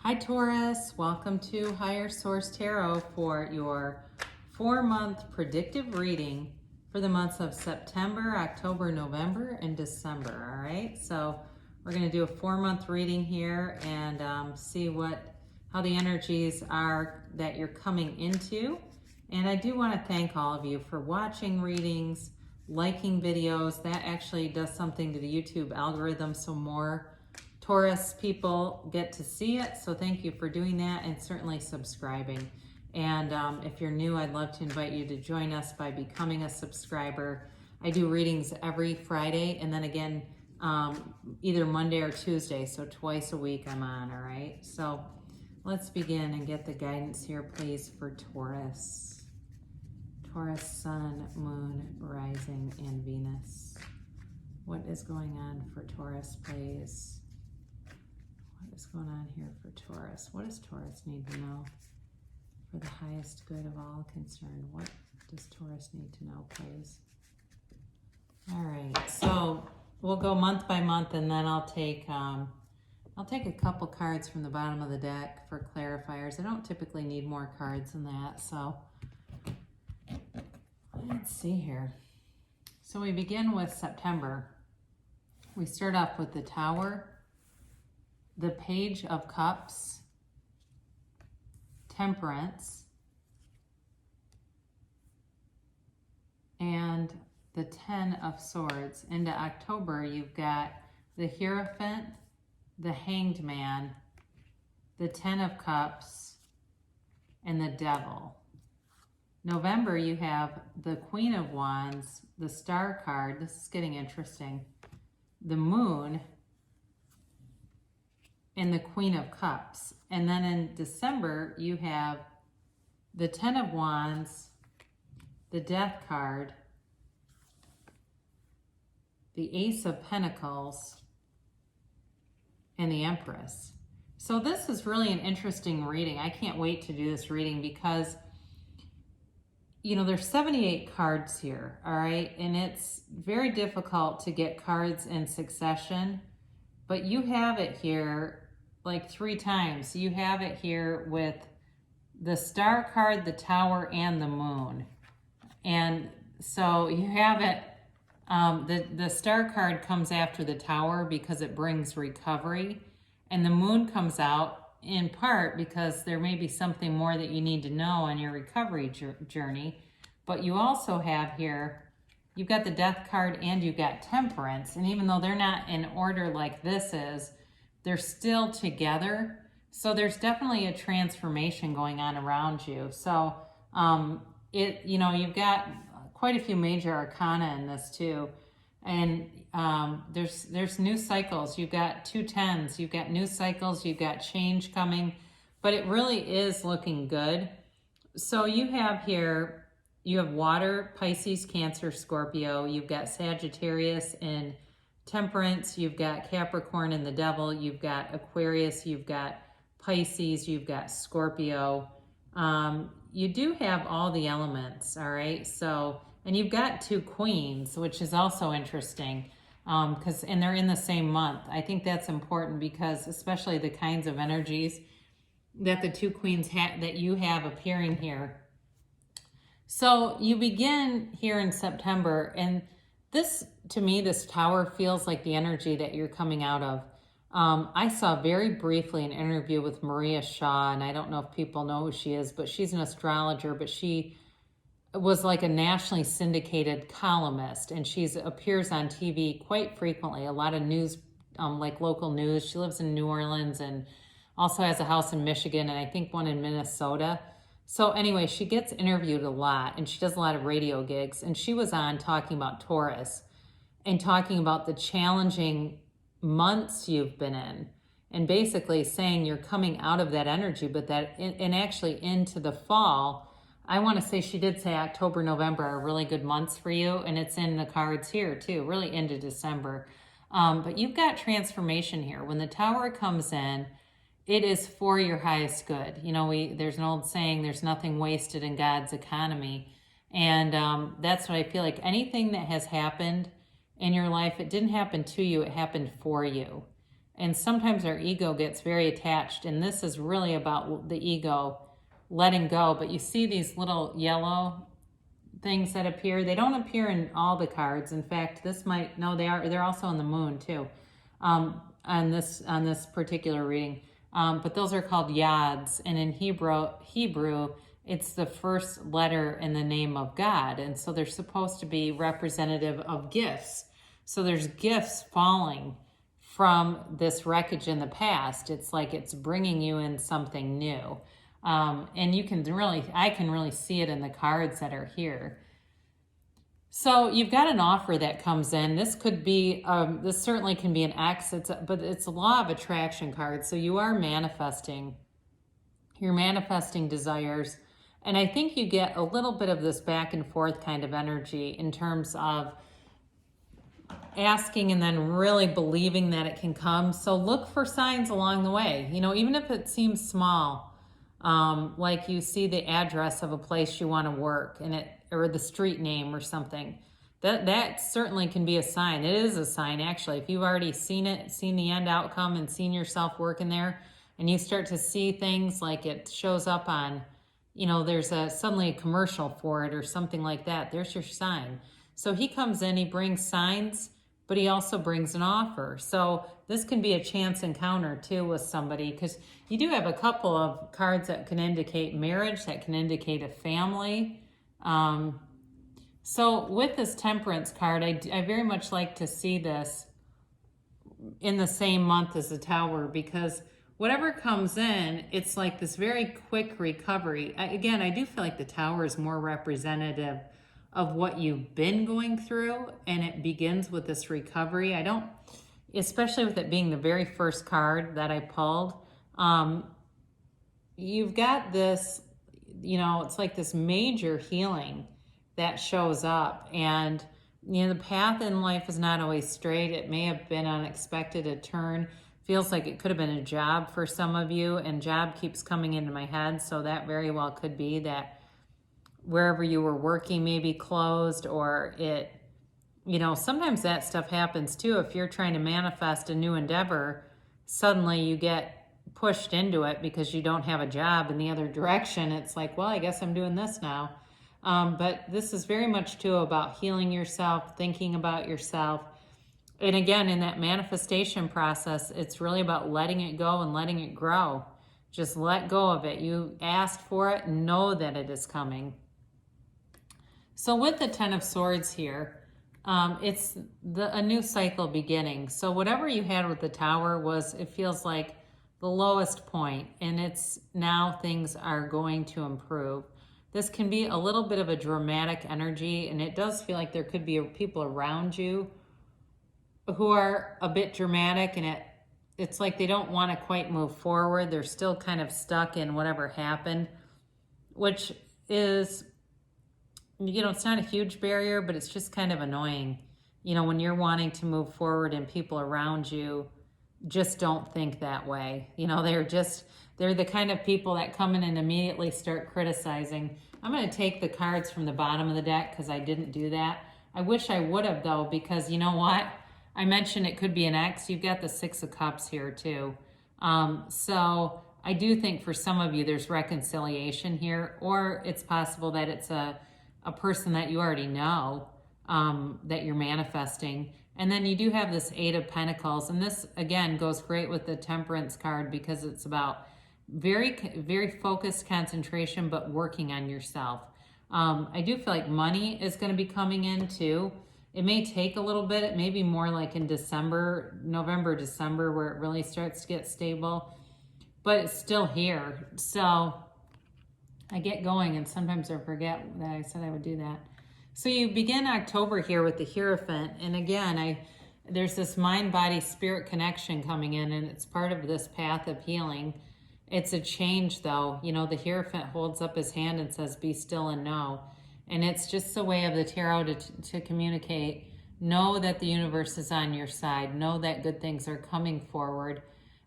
Hi Taurus, welcome to Higher Source Tarot for your 4-month predictive reading for the months of September, October, November, and December. All right, so we're going to do a 4-month reading here and see how the energies are that you're coming into. And I do want to thank all of you for watching readings, liking videos. That actually does something to the YouTube algorithm, so more Taurus people get to see it, so thank you for doing that, and certainly subscribing. And if you're new, I'd love to invite you to join us by becoming a subscriber. I do readings every Friday, and then again either Monday or Tuesday, so twice a week I'm on. All right, so let's begin and get the guidance here, please, for Taurus. Taurus, Sun, Moon, Rising, and Venus. What is going on for Taurus, please? What is going on here for Taurus? What does Taurus need to know for the highest good of all concerned? What does Taurus need to know, please? All right, so we'll go month by month, and then I'll take a couple cards from the bottom of the deck for clarifiers. I don't typically need more cards than that, so let's see here. So we begin with September. We start off with the Tower, the Page of Cups, Temperance, and the 10 of Swords. Into October, you've got the Hierophant, the Hanged Man, the 10 of Cups, and the Devil. November, you have the Queen of Wands, the Star card. This is getting interesting. The Moon, and the Queen of Cups. And then in December, you have the 10 of Wands, the Death card, the Ace of Pentacles, and the Empress. So this is really an interesting reading. I can't wait to do this reading because, you know, there's 78 cards here, all right? And it's very difficult to get cards in succession, but you have it here like 3 times. You have it here with the Star card, the Tower, and the Moon. And so you have it, the Star card comes after the Tower because it brings recovery, and the Moon comes out in part because there may be something more that you need to know on your recovery journey. But you also have here, you've got the Death card and you've got Temperance, and even though they're not in order like this is, they're still together. So there's definitely a transformation going on around you. So you've got quite a few major arcana in this too. And there's new cycles. You've got 2 10s, you've got new cycles, you've got change coming, but it really is looking good. So you have here, you have water, Pisces, Cancer, Scorpio. You've got Sagittarius and Temperance. You've got Capricorn and the Devil. You've got Aquarius. You've got Pisces. You've got Scorpio. You do have all the elements, all right? So, and you've got 2 queens, which is also interesting and they're in the same month. I think that's important because especially the kinds of energies that the 2 queens that you have appearing here. So you begin here in September, and this, to me, this Tower feels like the energy that you're coming out of. I saw very briefly an interview with Maria Shaw, and I don't know if people know who she is, but she's an astrologer, but she was like a nationally syndicated columnist, and she appears on TV quite frequently, a lot of news, like local news. She lives in New Orleans and also has a house in Michigan, and I think one in Minnesota. So anyway, she gets interviewed a lot, and she does a lot of radio gigs, and she was on talking about Taurus and talking about the challenging months you've been in, and basically saying you're coming out of that energy, but that and actually into the fall. I want to say she did say October, November are really good months for you, and it's in the cards here too, really into December. But you've got transformation here. When the Tower comes in, it is for your highest good. You know, there's an old saying, there's nothing wasted in God's economy. And that's what I feel like. Anything that has happened in your life, it didn't happen to you, it happened for you. And sometimes our ego gets very attached, and this is really about the ego letting go. But you see these little yellow things that appear. They don't appear in all the cards. In fact, this might, no, they are, they're also on the moon too, on this particular reading. But those are called yads, and in Hebrew, it's the first letter in the name of God, and so they're supposed to be representative of gifts. So there's gifts falling from this wreckage in the past. It's like it's bringing you in something new. And you can really, I can really see it in the cards that are here. So you've got an offer that comes in. This could be, this certainly can be an X, but it's a law of attraction card. So you are manifesting. You're manifesting desires. And I think you get a little bit of this back and forth kind of energy in terms of asking and then really believing that it can come. So look for signs along the way, you know, even if it seems small, like you see the address of a place you want to work and it, or the street name or something. That certainly can be a sign. It is a sign, actually. If you've already seen it, seen the end outcome and seen yourself working there, and you start to see things like it shows up on, you know, there's suddenly a commercial for it or something like that, there's your sign. So he comes in, he brings signs, but he also brings an offer. So this can be a chance encounter too with somebody, because you do have a couple of cards that can indicate marriage, that can indicate a family. So with this Temperance card, I very much like to see this in the same month as the Tower, because whatever comes in, it's like this very quick recovery. Again, I do feel like the Tower is more representative of what you've been going through, and it begins with this recovery. I don't, especially with it being the very first card that I pulled, you've got this, you know, it's like this major healing that shows up. And, you know, the path in life is not always straight. It may have been unexpected, a turn. Feels like it could have been a job for some of you, and job keeps coming into my head. So that very well could be that wherever you were working may be closed, or it, you know, sometimes that stuff happens too. If you're trying to manifest a new endeavor, suddenly you get pushed into it because you don't have a job in the other direction. It's like, well, I guess I'm doing this now. But this is very much too about healing yourself, thinking about yourself. And again, in that manifestation process, it's really about letting it go and letting it grow. Just let go of it. You asked for it, know that it is coming. So with the Ten of Swords here, it's a new cycle beginning. So whatever you had with the Tower was, it feels like the lowest point, and it's now things are going to improve. This can be a little bit of a dramatic energy, and it does feel like there could be people around you who are a bit dramatic, and it's like they don't want to quite move forward. They're still kind of stuck in whatever happened, which is, you know, it's not a huge barrier, but it's just kind of annoying. You know, when you're wanting to move forward and people around you just don't think that way. You know, they're the kind of people that come in and immediately start criticizing. I'm going to take the cards from the bottom of the deck because I didn't do that. I wish I would have, though, because you know what? I mentioned it could be an X. You've got the Six of Cups here, too. So I do think for some of you there's reconciliation here, or it's possible that it's a person that you already know that you're manifesting. And then you do have this Eight of Pentacles, and this, again, goes great with the Temperance card because it's about very, very focused concentration, but working on yourself. I do feel like money is going to be coming in, too. It may take a little bit. It may be more like in December, November, December, where it really starts to get stable. But it's still here. So I get going, and sometimes I forget that I said I would do that. So you begin October here with the Hierophant. And again, there's this mind, body, spirit connection coming in, and it's part of this path of healing. It's a change, though. You know, the Hierophant holds up his hand and says, be still and know. And it's just a way of the tarot to communicate. Know that the universe is on your side. Know that good things are coming forward.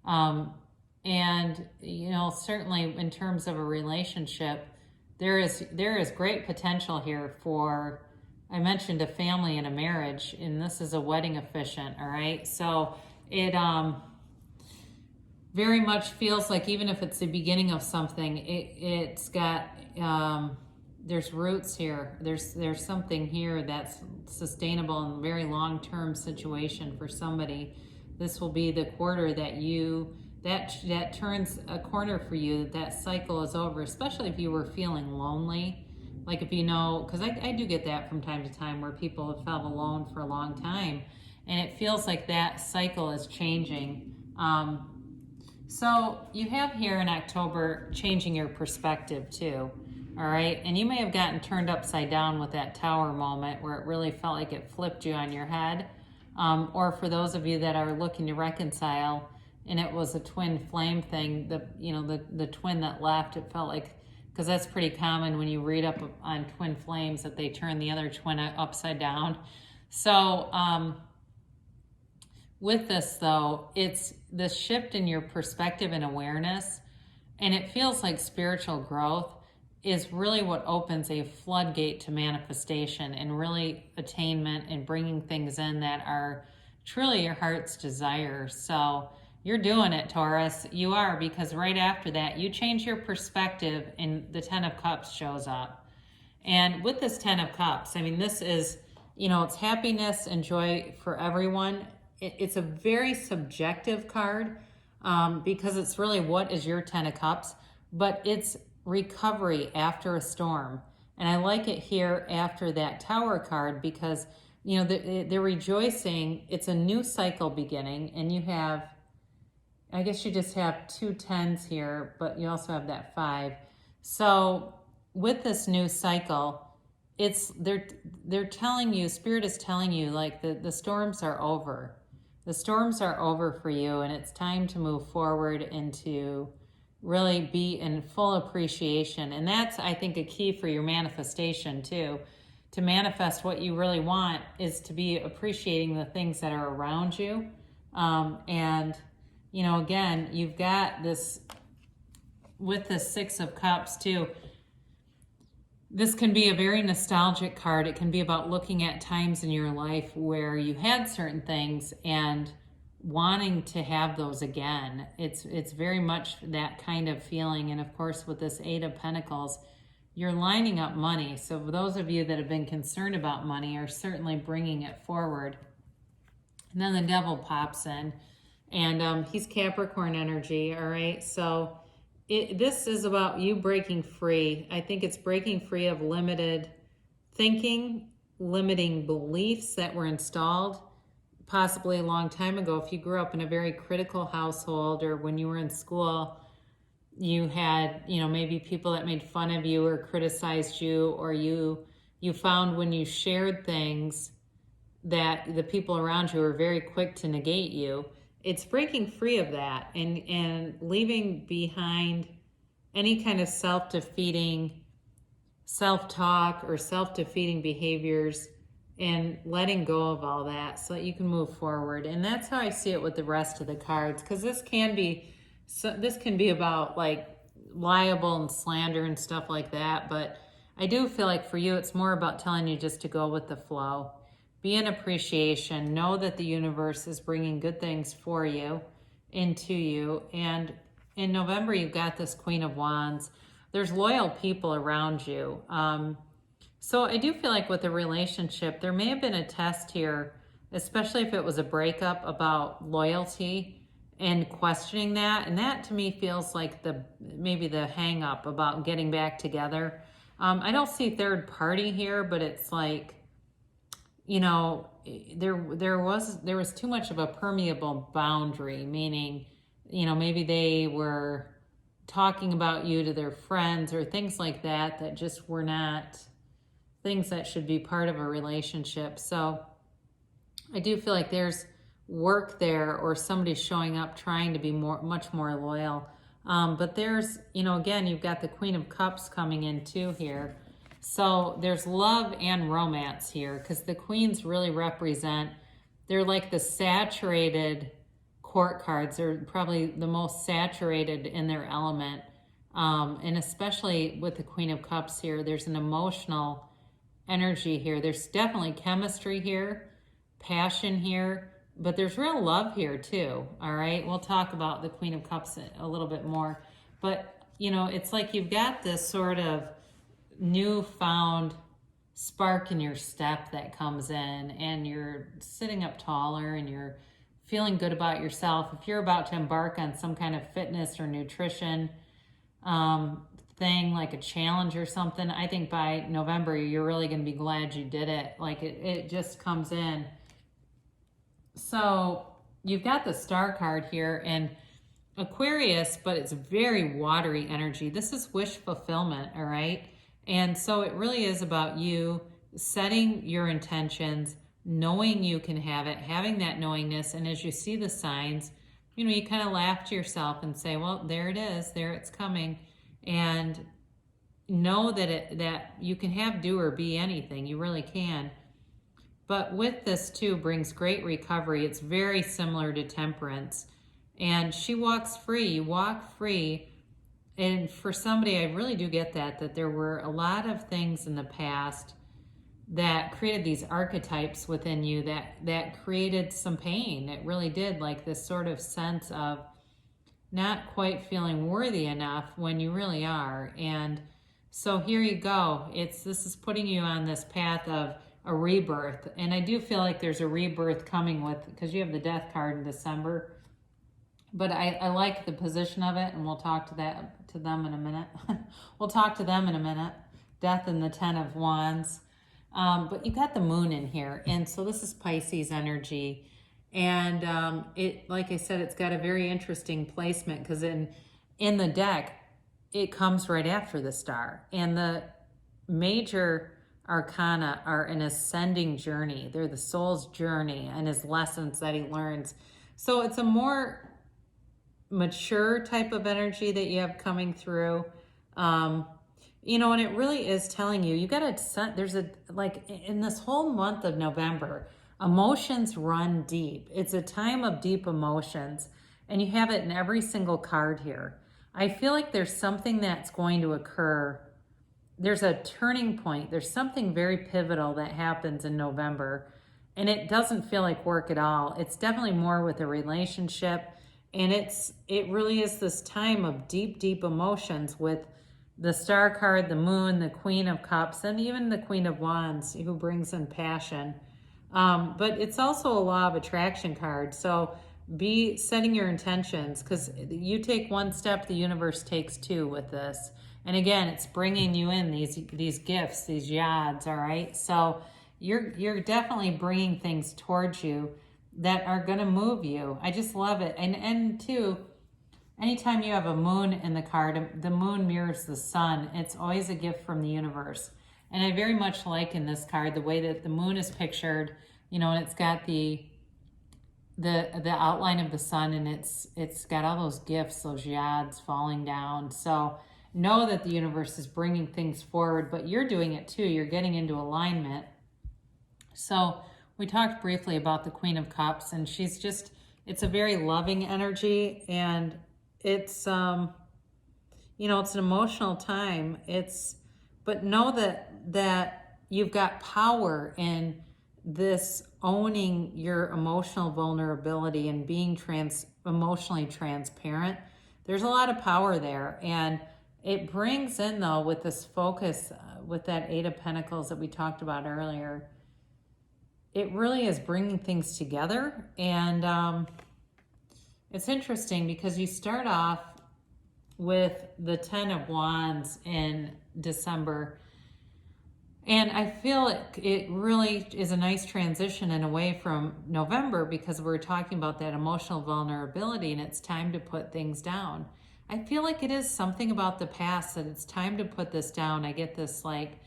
And, you know, certainly in terms of a relationship, there is great potential here for, I mentioned a family and a marriage, and this is a wedding officiant, all right? So very much feels like even if it's the beginning of something, it's got, there's roots here. There's something here that's sustainable and very long-term situation for somebody. This will be the quarter that that turns a corner for you, that cycle is over, especially if you were feeling lonely. Like if you know, because I do get that from time to time where people have felt alone for a long time, and it feels like that cycle is changing. So you have here in October changing your perspective too, all right? And you may have gotten turned upside down with that tower moment where it really felt like it flipped you on your head. Or for those of you that are looking to reconcile and it was a twin flame thing, the twin that left, it felt like, because that's pretty common when you read up on twin flames that they turn the other twin upside down. So, with this though, it's the shift in your perspective and awareness, and it feels like spiritual growth is really what opens a floodgate to manifestation and really attainment and bringing things in that are truly your heart's desire. So you're doing it, Taurus. You are, because right after that, you change your perspective and the Ten of Cups shows up. And with this Ten of Cups, I mean, this is, it's happiness and joy for everyone. It's a very subjective card because it's really what is your Ten of Cups, but it's recovery after a storm. And I like it here after that Tower card because, they're rejoicing. It's a new cycle beginning, and you have, I guess you just have 2 tens here, but you also have that 5. So with this new cycle, they're telling you, Spirit is telling you, like the storms are over. The storms are over for you, and it's time to move forward and to really be in full appreciation. And that's, I think, a key for your manifestation too. To manifest what you really want is to be appreciating the things that are around you. And, again, you've got this, with the 6 of Cups too, this can be a very nostalgic card. It can be about looking at times in your life where you had certain things and wanting to have those again. It's very much that kind of feeling. And of course, with this 8 of Pentacles, you're lining up money. So for those of you that have been concerned about money are certainly bringing it forward. And then the Devil pops in, and he's Capricorn energy, all right? So this is about you breaking free. I think it's breaking free of limited thinking, limiting beliefs that were installed possibly a long time ago. If you grew up in a very critical household, or when you were in school, you had, maybe people that made fun of you or criticized you, or you found when you shared things that the people around you were very quick to negate you. It's breaking free of that and leaving behind any kind of self-defeating self-talk or self-defeating behaviors, and letting go of all that so that you can move forward. And that's how I see it with the rest of the cards, because this can be about like libel and slander and stuff like that. But I do feel like for you, it's more about telling you just to go with the flow. Be in appreciation. Know that the universe is bringing good things for you, into you. And in November, you've got this Queen of Wands. There's loyal people around you. So I do feel like with a relationship, there may have been a test here, especially if it was a breakup, about loyalty and questioning that. And that to me feels like maybe the hang up about getting back together. I don't see third party here, but it's like, there was too much of a permeable boundary, meaning, maybe they were talking about you to their friends or things like that, that just were not things that should be part of a relationship. So I do feel like there's work there, or somebody showing up trying to be much more loyal. But there's, again, you've got the Queen of Cups coming in too here. So there's love and romance here, because the queens really represent, they're like the saturated court cards. They're probably the most saturated in their element. And especially with the Queen of Cups here, there's an emotional energy here. There's definitely chemistry here, passion here, but there's real love here too. All right. We'll talk about the Queen of Cups a little bit more, but you know, it's like you've got this sort of newfound spark in your step that comes in, and you're sitting up taller and you're feeling good about yourself. If you're about to embark on some kind of fitness or nutrition thing, like a challenge or something, I think by November, you're really going to be glad you did it. Like it just comes in. So you've got the Star card here, and Aquarius, but it's very watery energy. This is wish fulfillment, all right? And so it really is about you setting your intentions, knowing you can have it, having that knowingness. And as you see the signs, you know, you kind of laugh to yourself and say, well, there it is, there it's coming. And know that that you can have, do, or be anything. You really can. But with this too brings great recovery. It's very similar to Temperance. And she walks free. You walk free. And for somebody, I really do get that there were a lot of things in the past that created these archetypes within you that created some pain. It really did, like this sort of sense of not quite feeling worthy enough when you really are. And so here you go. This is putting you on this path of a rebirth. And I do feel like there's a rebirth coming because you have the Death card in December. But I like the position of it, and we'll talk to them in a minute. We'll talk to them in a minute. Death and the Ten of Wands. But you got the Moon in here. And so this is Pisces energy. And like I said, it's got a very interesting placement because in the deck, it comes right after the Star. And the major arcana are an ascending journey. They're the soul's journey and his lessons that he learns. So it's a more mature type of energy that you have coming through. You know, and it really is telling you, you got to, like in this whole month of November, emotions run deep. It's a time of deep emotions, and you have it in every single card here. I feel like there's something that's going to occur. There's a turning point. There's something very pivotal that happens in November, and it doesn't feel like work at all. It's definitely more with a relationship, and it really is this time of deep, deep emotions with the Star card, the Moon, the Queen of Cups, and even the Queen of Wands, who brings in passion. But it's also a law of attraction card. So be setting your intentions, because you take one step, the universe takes two with this. And again, it's bringing you in these gifts, these yads, all right? So you're definitely bringing things towards you that are going to move you. I just love it. And too, anytime you have a moon in the card, the moon mirrors the sun. It's always a gift from the universe. And I very much like in this card the way that the moon is pictured, you know, and it's got the outline of the sun, and it's got all those gifts, those yads falling down. So know that the universe is bringing things forward, but you're doing it too. You're getting into alignment. So we talked briefly about the Queen of Cups, and it's a very loving energy, and it's, you know, it's an emotional time. But know that you've got power in this owning your emotional vulnerability and being emotionally transparent. There's a lot of power there, and it brings in, though, with this focus, with that Eight of Pentacles that we talked about earlier, it really is bringing things together. And it's interesting because you start off with the Ten of Wands in December, and I feel it really is a nice transition in a way from November, because we're talking about that emotional vulnerability, and it's time to put things down. I feel like it is something about the past that it's time to put this down. I get this, like,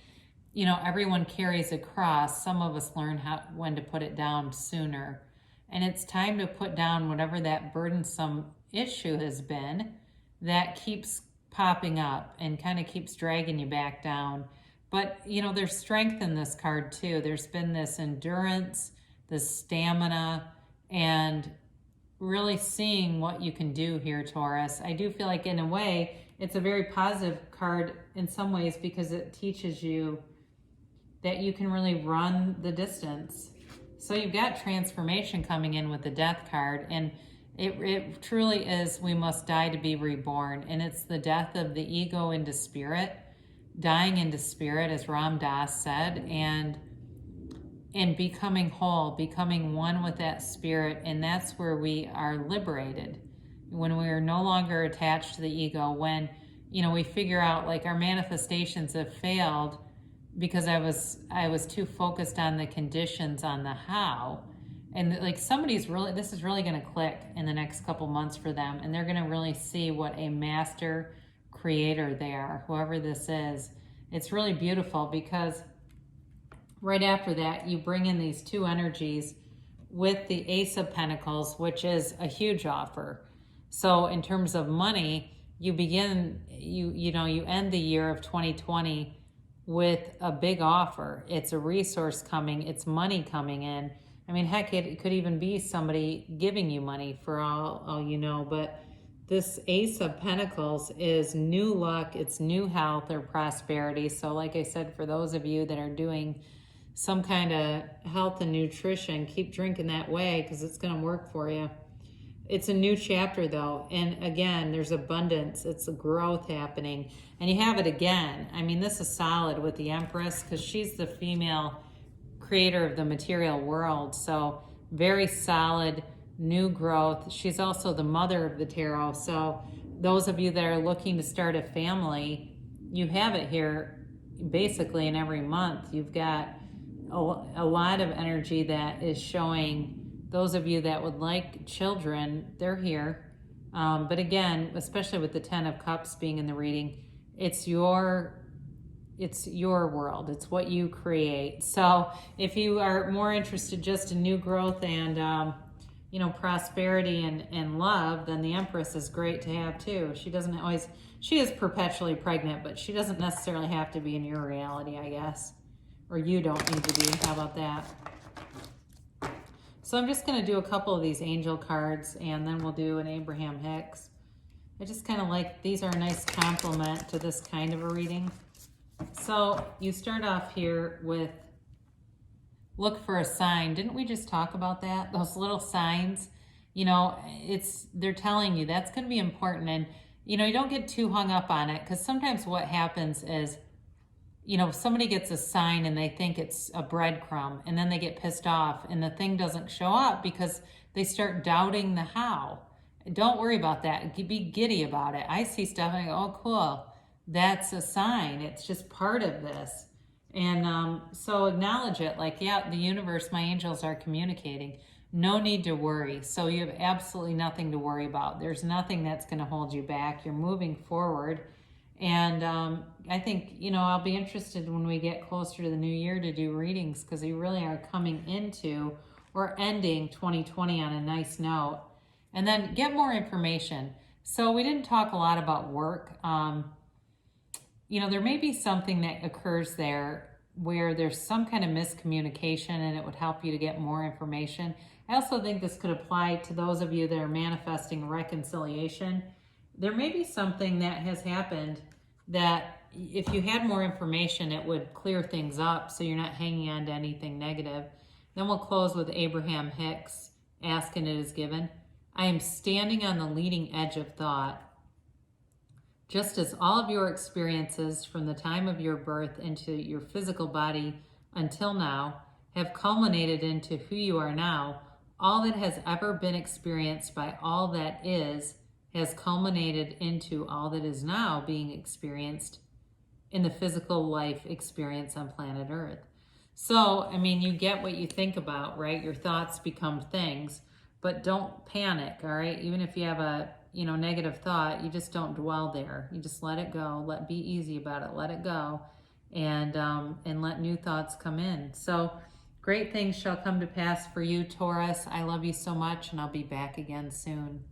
you know, everyone carries a cross. Some of us learn when to put it down sooner. And it's time to put down whatever that burdensome issue has been that keeps popping up and kind of keeps dragging you back down. But, you know, there's strength in this card too. There's been this endurance, this stamina, and really seeing what you can do here, Taurus. I do feel like in a way, it's a very positive card in some ways, because it teaches you that you can really run the distance. So you've got transformation coming in with the Death card, and it truly is, we must die to be reborn. And it's the death of the ego into spirit, dying into spirit, as Ram Dass said, and becoming whole, becoming one with that spirit. And that's where we are liberated, when we are no longer attached to the ego. When, you know, we figure out, like, our manifestations have failed because I was too focused on the conditions, on the how. And like, this is really going to click in the next couple months for them, and they're going to really see what a master creator they are, whoever this is. It's really beautiful, because right after that, you bring in these two energies with the Ace of Pentacles, which is a huge offer. So in terms of money, you begin, you end the year of 2020 with a big offer. It's a resource coming, it's money coming in. I mean, heck, it could even be somebody giving you money, for all you know. But this Ace of Pentacles is new luck, it's new health or prosperity. So like I said, for those of you that are doing some kind of health and nutrition, keep drinking that way, because it's going to work for you. It's a new chapter, though, and again, there's abundance. It's a growth happening, and you have it again. I mean, this is solid with the Empress, because she's the female creator of the material world. So very solid, new growth. She's also the mother of the tarot. So those of you that are looking to start a family, you have it here basically in every month. You've got a lot of energy that is showing. Those of you that would like children, they're here. But again, especially with the 10 of Cups being in the reading, it's your world. It's what you create. So if you are more interested just in new growth and, prosperity and love, then the Empress is great to have too. She is perpetually pregnant, but she doesn't necessarily have to be in your reality, I guess. Or you don't need to be. How about that? So I'm just going to do a couple of these angel cards, and then we'll do an Abraham Hicks. I just kind of like, these are a nice complement to this kind of a reading. So you start off here with, look for a sign. Didn't we just talk about that? Those little signs, they're telling you that's going to be important. And, you don't get too hung up on it, because sometimes what happens is, somebody gets a sign and they think it's a breadcrumb, and then they get pissed off and the thing doesn't show up because they start doubting the how. Don't worry about that. Be giddy about it. I see stuff and I go, oh, cool. That's a sign. It's just part of this. And so acknowledge it. Like, yeah, the universe, my angels are communicating. No need to worry. So you have absolutely nothing to worry about. There's nothing that's going to hold you back. You're moving forward. And I think, I'll be interested when we get closer to the new year to do readings, because we really are coming into or ending 2020 on a nice note. And then get more information. So we didn't talk a lot about work. There may be something that occurs there where there's some kind of miscommunication, and it would help you to get more information. I also think this could apply to those of you that are manifesting reconciliation. There may be something that has happened that if you had more information, it would clear things up so you're not hanging on to anything negative. Then we'll close with Abraham Hicks, ask and it is given. I am standing on the leading edge of thought. Just as all of your experiences from the time of your birth into your physical body until now have culminated into who you are now, all that has ever been experienced by all that is has culminated into all that is now being experienced in the physical life experience on planet Earth. So, you get what you think about, right? Your thoughts become things, but don't panic, all right? Even if you have a, negative thought, you just don't dwell there. You just let it go. Be easy about it. Let it go, and let new thoughts come in. So, great things shall come to pass for you, Taurus. I love you so much, and I'll be back again soon.